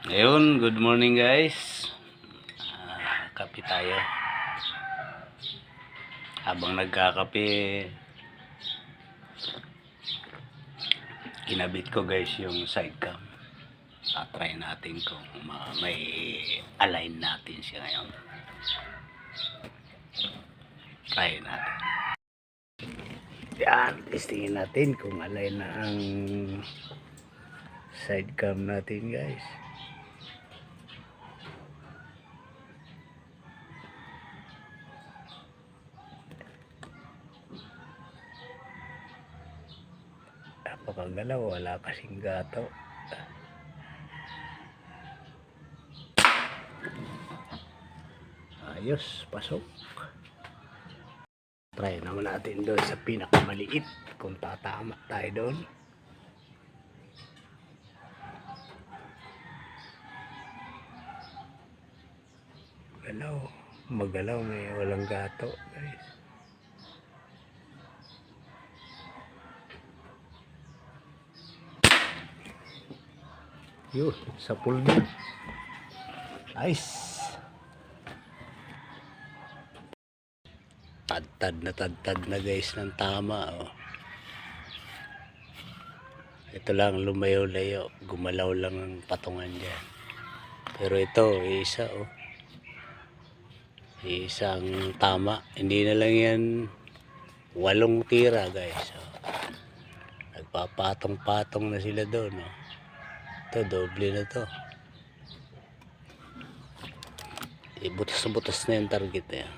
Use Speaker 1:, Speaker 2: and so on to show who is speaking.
Speaker 1: Ayun, good morning guys. Kape tayo. Habang nagkakape, kinabit ko guys yung side cam. Try natin kung may align natin siya ngayon. Try natin. Yan, testingin natin kung align na ang side cam natin guys. Napakagalaw, wala kasing gato. Ayos, pasok. Try naman natin doon sa pinakamaliit kung tatama tayo doon. Galaw, magalaw, may walang gato guys. Yun, sa pool din. Nice. Tadtad na guys ng tama. Oh. Ito lang, lumayo-layo. Gumalaw lang ang patungan dyan. Pero ito, isa oh. Isang tama. Hindi na lang yan 8 tira guys. Oh. Nagpapatong-patong na sila doon. Oh. Ito, doble na to. Butas-butas na yung target eh.